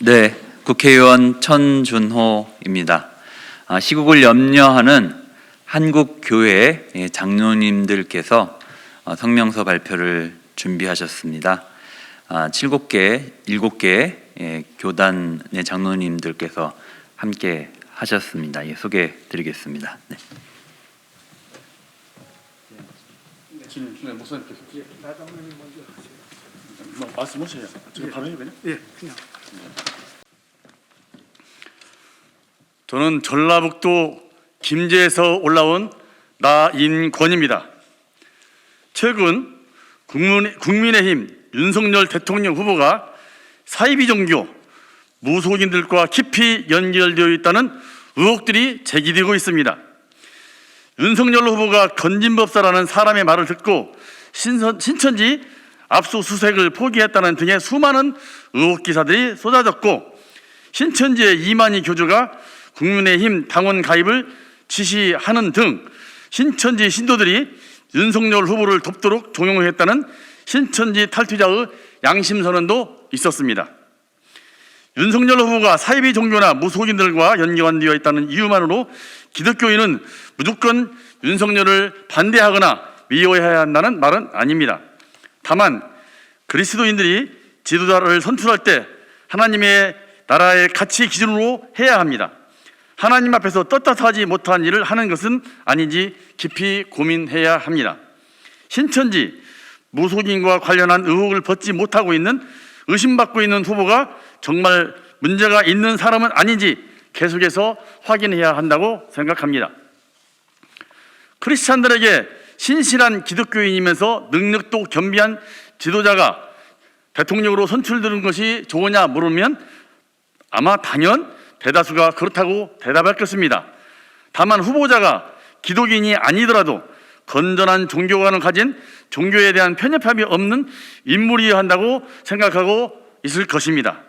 네, 국회의원 천준호입니다. 시국을 염려하는 한국교회 장로님들께서 성명서 발표를 준비하셨습니다. 7개 교단의 장로님들께서 함께 하셨습니다. 소개해 드리겠습니다. 네. 목사님께서 말씀하세요. 지금 바로 해요, 그냥? 예, 그냥. 저는 전라북도 김제에서 올라온 나인권입니다. 최근 국민의힘 윤석열 대통령 후보가 사이비 종교, 무속인들과 깊이 연결되어 있다는 의혹들이 제기되고 있습니다. 윤석열 후보가 건진법사라는 사람의 말을 듣고 신천지 압수수색을 포기했다는 등의 수많은 의혹 기사들이 쏟아졌고, 신천지의 이만희 교주가 국민의힘 당원 가입을 지시하는 등 신천지 신도들이 윤석열 후보를 돕도록 종용했다는 신천지 탈퇴자의 양심선언도 있었습니다. 윤석열 후보가 사이비 종교나 무속인들과 연관되어 있다는 이유만으로 기독교인은 무조건 윤석열을 반대하거나 미워해야 한다는 말은 아닙니다. 다만 그리스도인들이 지도자를 선출할 때 하나님의 나라의 가치 기준으로 해야 합니다. 하나님 앞에서 떳떳하지 못한 일을 하는 것은 아닌지 깊이 고민해야 합니다. 신천지 무속인과 관련한 의혹을 벗지 못하고 있는, 의심받고 있는 후보가 정말 문제가 있는 사람은 아닌지 계속해서 확인해야 한다고 생각합니다. 크리스찬들에게 신실한 기독교인이면서 능력도 겸비한 지도자가 대통령으로 선출되는 것이 좋으냐 물으면 아마 단연 대다수가 그렇다고 대답할 것입니다. 다만 후보자가 기독인이 아니더라도 건전한 종교관을 가진, 종교에 대한 편협함이 없는 인물이어야 한다고 생각하고 있을 것입니다.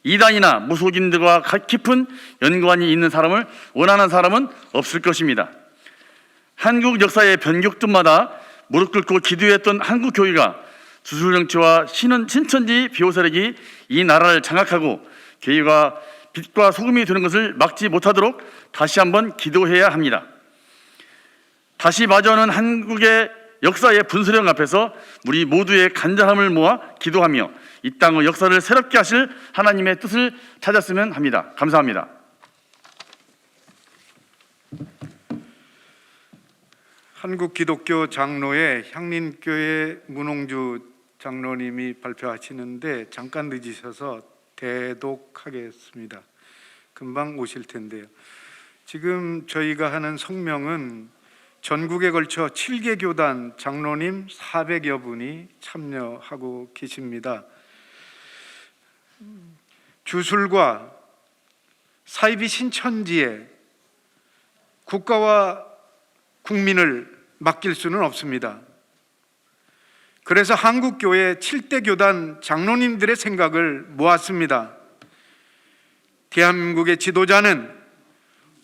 이단이나 무속인들과 깊은 연관이 있는 사람을 원하는 사람은 없을 것입니다. 한국 역사의 변곡점마다 무릎 꿇고 기도했던 한국 교회가 주술정치와 신천지 비호 세력이 이 나라를 장악하고 교회가 빛과 소금이 되는 것을 막지 못하도록 다시 한번 기도해야 합니다. 다시 마주하는 한국의 역사의 분수령 앞에서 우리 모두의 간절함을 모아 기도하며 이 땅의 역사를 새롭게 하실 하나님의 뜻을 찾았으면 합니다. 감사합니다. 한국기독교 장로회 향림교회 문홍주 장로님이 발표하시는데 잠깐 늦으셔서 대독하겠습니다. 금방 오실 텐데요. 지금 저희가 하는 성명은 전국에 걸쳐 7개 교단 장로님 400여 분이 참여하고 계십니다. 주술과 사이비 신천지에 국가와 국민을 맡길 수는 없습니다. 그래서 한국교회 7대 교단 장로님들의 생각을 모았습니다. 대한민국의 지도자는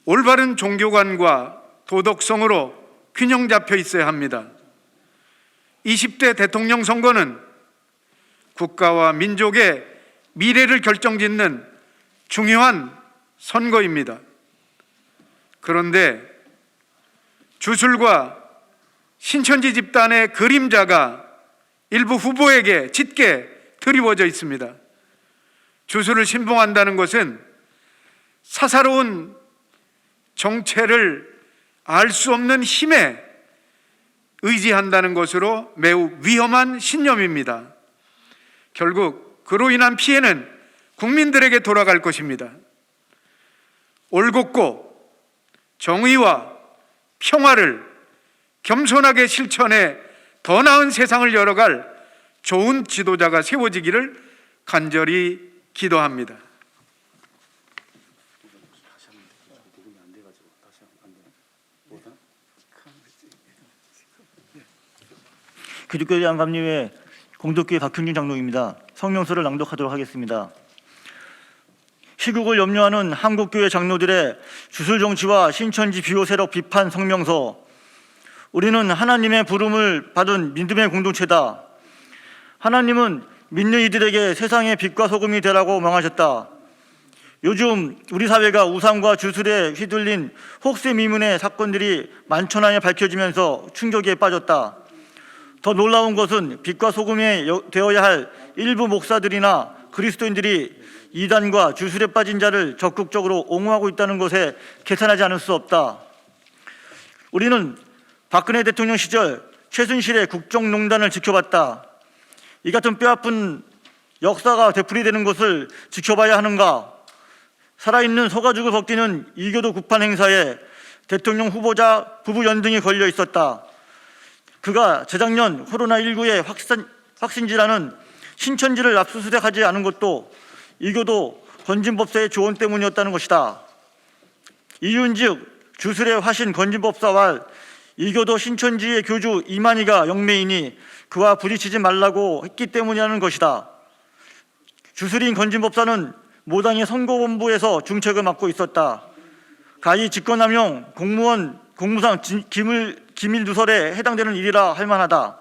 올바른 종교관과 도덕성으로 균형 잡혀 있어야 합니다. 20대 대통령 선거는 국가와 민족의 미래를 결정짓는 중요한 선거입니다. 그런데 주술과 신천지 집단의 그림자가 일부 후보에게 짙게 드리워져 있습니다. 주술을 신봉한다는 것은 사사로운 정체를 알 수 없는 힘에 의지한다는 것으로 매우 위험한 신념입니다. 결국 그로 인한 피해는 국민들에게 돌아갈 것입니다. 올곧고 정의와 평화를 겸손하게 실천해 더 나은 세상을 열어갈 좋은 지도자가 세워지기를 간절히 기도합니다. 기독교회 안감리회 공덕교회 박형준 장로입니다. 성명서를 낭독하도록 하겠습니다. 시국을 염려하는 한국교회 장로들의 주술정치와 신천지 비호 세력 비판 성명서. 우리는 하나님의 부름을 받은 믿음의 공동체다. 하나님은 믿는 이들에게 세상의 빛과 소금이 되라고 명하셨다. 요즘 우리 사회가 우상과 주술에 휘둘린 혹세 미문의 사건들이 만천하에 밝혀지면서 충격에 빠졌다. 더 놀라운 것은 빛과 소금이 되어야 할 일부 목사들이나 그리스도인들이 이단과 주술에 빠진 자를 적극적으로 옹호하고 있다는 것에 계산하지 않을 수 없다. 우리는 박근혜 대통령 시절 최순실의 국정농단을 지켜봤다. 이 같은 뼈아픈 역사가 되풀이되는 것을 지켜봐야 하는가? 살아있는 소가죽을 벗기는 이교도 구판 행사에 대통령 후보자 부부 연등이 걸려 있었다. 그가 재작년 코로나19의 확신지라는 신천지를 압수수색하지 않은 것도 이교도 건진법사의 조언 때문이었다는 것이다. 이윤즉 주술의 화신 건진법사와 이교도 신천지의 교주 이만희가 영매이니 그와 부딪히지 말라고 했기 때문이라는 것이다. 주술인 건진법사는 모당의 선거본부에서 중책을 맡고 있었다. 가히 직권남용, 공무원, 공무상 기밀누설에 해당되는 일이라 할 만하다.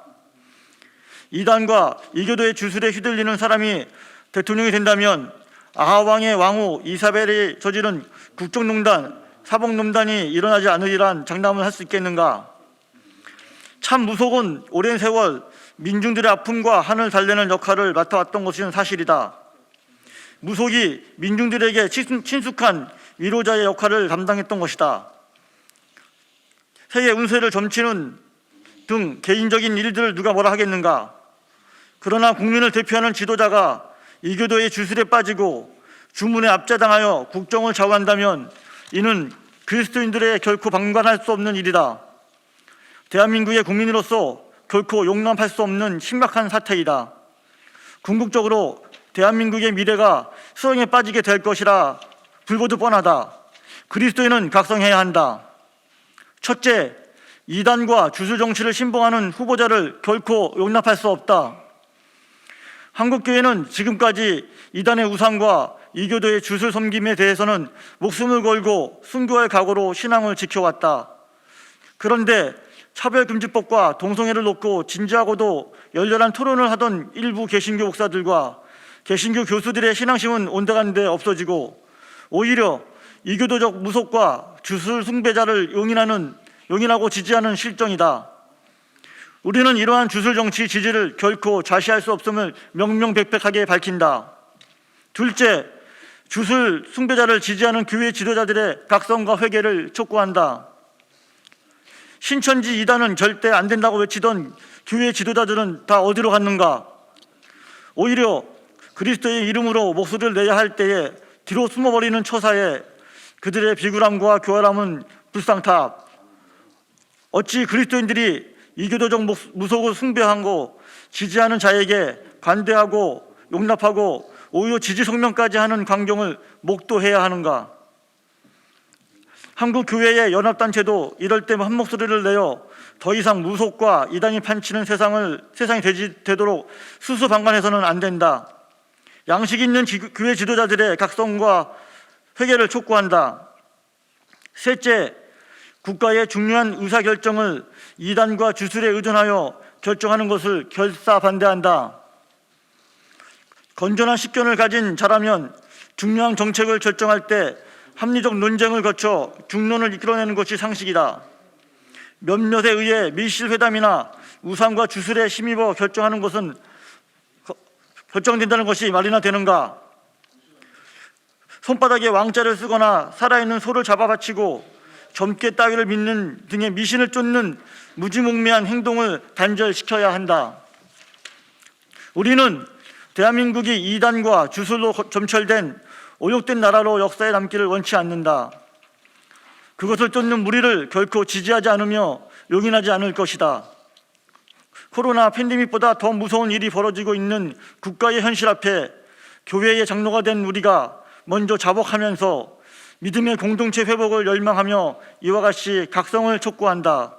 이단과 이교도의 주술에 휘둘리는 사람이 대통령이 된다면 아하왕의 왕후 이사벨이 저지른 국정농단, 사법농단이 일어나지 않으리란 장담을 할 수 있겠는가? 참 무속은 오랜 세월 민중들의 아픔과 한을 달래는 역할을 맡아왔던 것은 사실이다. 무속이 민중들에게 친숙한 위로자의 역할을 담당했던 것이다. 세계 운세를 점치는 등 개인적인 일들을 누가 뭐라 하겠는가? 그러나 국민을 대표하는 지도자가 이교도의 주술에 빠지고 주문에 압제당하여 국정을 좌우한다면 이는 그리스도인들의 결코 방관할 수 없는 일이다. 대한민국의 국민으로서 결코 용납할 수 없는 심각한 사태이다. 궁극적으로 대한민국의 미래가 수렁에 빠지게 될 것이라 불보듯 뻔하다. 그리스도인은 각성해야 한다. 첫째, 이단과 주술 정치를 신봉하는 후보자를 결코 용납할 수 없다. 한국교회는 지금까지 이단의 우상과 이교도의 주술 섬김에 대해서는 목숨을 걸고 순교할 각오로 신앙을 지켜왔다. 그런데 차별금지법과 동성애를 놓고 진지하고도 열렬한 토론을 하던 일부 개신교 목사들과 개신교 교수들의 신앙심은 온데간데 없어지고 오히려 이교도적 무속과 주술 숭배자를 용인하고 지지하는 실정이다. 우리는 이러한 주술 정치 지지를 결코 좌시할 수 없음을 명명백백하게 밝힌다. 둘째, 주술 숭배자를 지지하는 교회 지도자들의 각성과 회개를 촉구한다. 신천지 이단은 절대 안 된다고 외치던 교회 지도자들은 다 어디로 갔는가? 오히려 그리스도의 이름으로 목소리를 내야 할 때에 뒤로 숨어버리는 처사에 그들의 비굴함과 교활함은 불상탑. 어찌 그리스도인들이 이교도적 무속을 숭배하고 지지하는 자에게 관대하고 용납하고 오히려 지지 성명까지 하는 광경을 목도해야 하는가? 한국 교회의 연합단체도 이럴 때 한 목소리를 내어 더 이상 무속과 이단이 판치는 세상이 되도록 수수방관해서는 안 된다. 양식 있는 교회 지도자들의 각성과 회개를 촉구한다. 셋째, 국가의 중요한 의사결정을 이단과 주술에 의존하여 결정하는 것을 결사 반대한다. 건전한 식견을 가진 자라면 중요한 정책을 결정할 때 합리적 논쟁을 거쳐 중론을 이끌어내는 것이 상식이다. 몇몇에 의해 밀실회담이나 우상과 주술에 힘입어 결정하는 것은 결정된다는 것이 말이나 되는가? 손바닥에 왕자를 쓰거나 살아있는 소를 잡아바치고 점괘 따위를 믿는 등의 미신을 쫓는 무지몽매한 행동을 단절시켜야 한다. 우리는 대한민국이 이단과 주술로 점철된 오욕된 나라로 역사에 남기를 원치 않는다. 그것을 쫓는 무리를 결코 지지하지 않으며 용인하지 않을 것이다. 코로나 팬데믹보다 더 무서운 일이 벌어지고 있는 국가의 현실 앞에 교회의 장로가 된 우리가 먼저 자복하면서 믿음의 공동체 회복을 열망하며 이와 같이 각성을 촉구한다.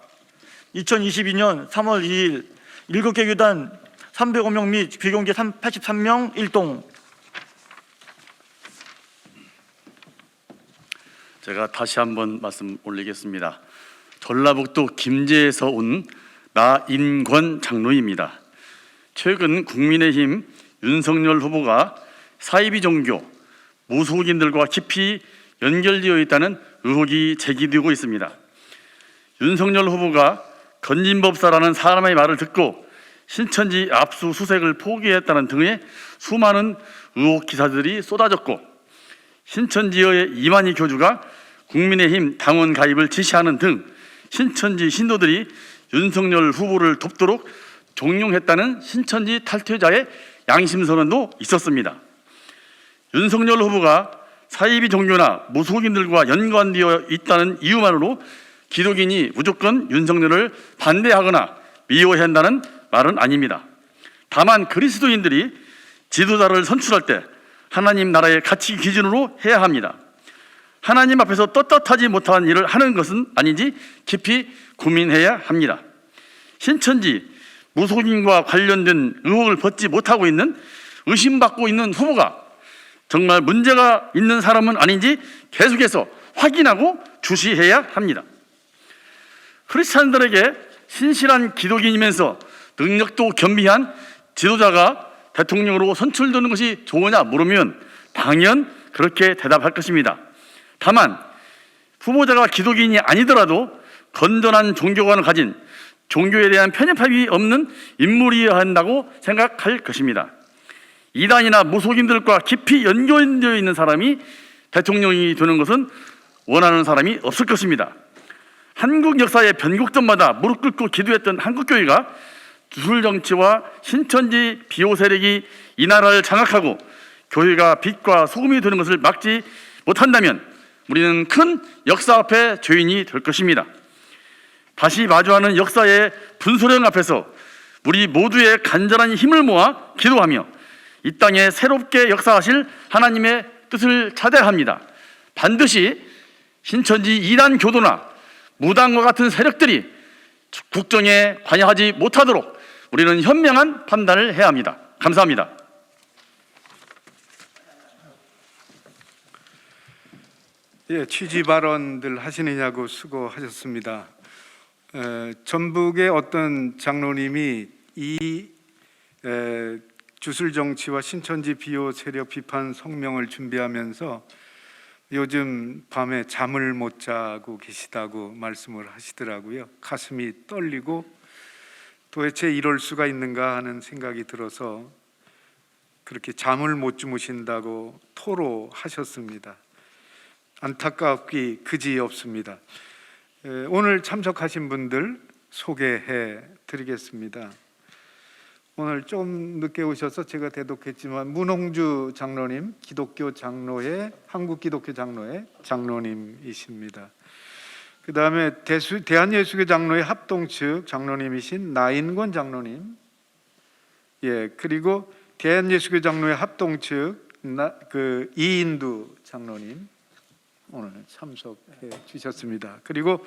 2022년 3월 2일 7개 교단 305명 및 비공개 83명 일동. 제가 다시 한번 말씀 올리겠습니다. 전라북도 김제에서 온 나인권 장로입니다. 최근 국민의힘 윤석열 후보가 사이비 종교, 무속인들과 깊이 연결되어 있다는 의혹이 제기되고 있습니다. 윤석열 후보가 건진법사라는 사람의 말을 듣고 신천지 압수수색을 포기했다는 등의 수많은 의혹 기사들이 쏟아졌고, 신천지의 이만희 교주가 국민의힘 당원 가입을 지시하는 등 신천지 신도들이 윤석열 후보를 돕도록 종용했다는 신천지 탈퇴자의 양심선언도 있었습니다. 윤석열 후보가 사이비 종교나 무속인들과 연관되어 있다는 이유만으로 기독인이 무조건 윤석열을 반대하거나 미워해야 한다는 말은 아닙니다. 다만 그리스도인들이 지도자를 선출할 때 하나님 나라의 가치 기준으로 해야 합니다. 하나님 앞에서 떳떳하지 못한 일을 하는 것은 아닌지 깊이 고민해야 합니다. 신천지 무속인과 관련된 의혹을 벗지 못하고 있는, 의심받고 있는 후보가 정말 문제가 있는 사람은 아닌지 계속해서 확인하고 주시해야 합니다. 크리스찬들에게 신실한 기독인이면서 능력도 겸비한 지도자가 대통령으로 선출되는 것이 좋으냐 물으면 당연 그렇게 대답할 것입니다. 다만 후보자가 기독인이 아니더라도 건전한 종교관을 가진, 종교에 대한 편협함이 없는 인물이어야 한다고 생각할 것입니다. 이단이나 무속인들과 깊이 연결되어 있는 사람이 대통령이 되는 것은 원하는 사람이 없을 것입니다. 한국 역사의 변곡점마다 무릎 꿇고 기도했던 한국교회가 주술 정치와 신천지 비호 세력이 이 나라를 장악하고 교회가 빛과 소금이 되는 것을 막지 못한다면 우리는 큰 역사 앞에 죄인이 될 것입니다. 다시 마주하는 역사의 분수령 앞에서 우리 모두의 간절한 힘을 모아 기도하며 이 땅에 새롭게 역사하실 하나님의 뜻을 찾아야 합니다. 반드시 신천지 이단 교도나 무당과 같은 세력들이 국정에 관여하지 못하도록 우리는 현명한 판단을 해야 합니다. 감사합니다. 예, 취지 발언들 하시느냐고 수고하셨습니다. 전북의 어떤 장로님이 이 주술 정치와 신천지 비호 세력 비판 성명을 준비하면서 요즘 밤에 잠을 못 자고 계시다고 말씀을 하시더라고요. 가슴이 떨리고 도대체 이럴 수가 있는가 하는 생각이 들어서 그렇게 잠을 못 주무신다고 토로하셨습니다. 안타깝기 그지없습니다. 오늘 참석하신 분들 소개해 드리겠습니다. 오늘 좀 늦게 오셔서 제가 대독했지만 문홍주 장로님, 기독교 장로회, 한국 기독교 장로회 장로님이십니다. 그 다음에 대한예수교 장로회 합동 측 장로님이신 나인권 장로님, 예, 그리고 대한예수교 장로회 합동 측 이인두 장로님 오늘 참석해 주셨습니다. 그리고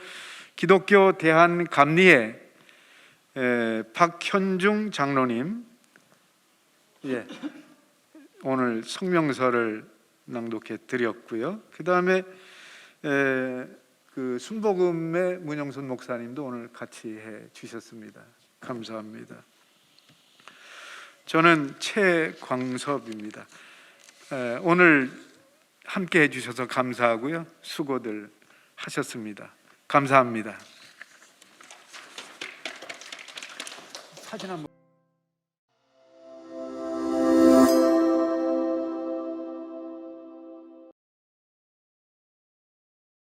기독교 대한감리회 박현중 장로님, 예, 오늘 성명서를 낭독해 드렸고요. 그 다음에 그 순복음의 문영선 목사님도 오늘 같이 해 주셨습니다. 감사합니다. 저는 최광섭입니다. 오늘 함께 해주셔서 감사하고요. 수고들 하셨습니다. 감사합니다. 사진 한번.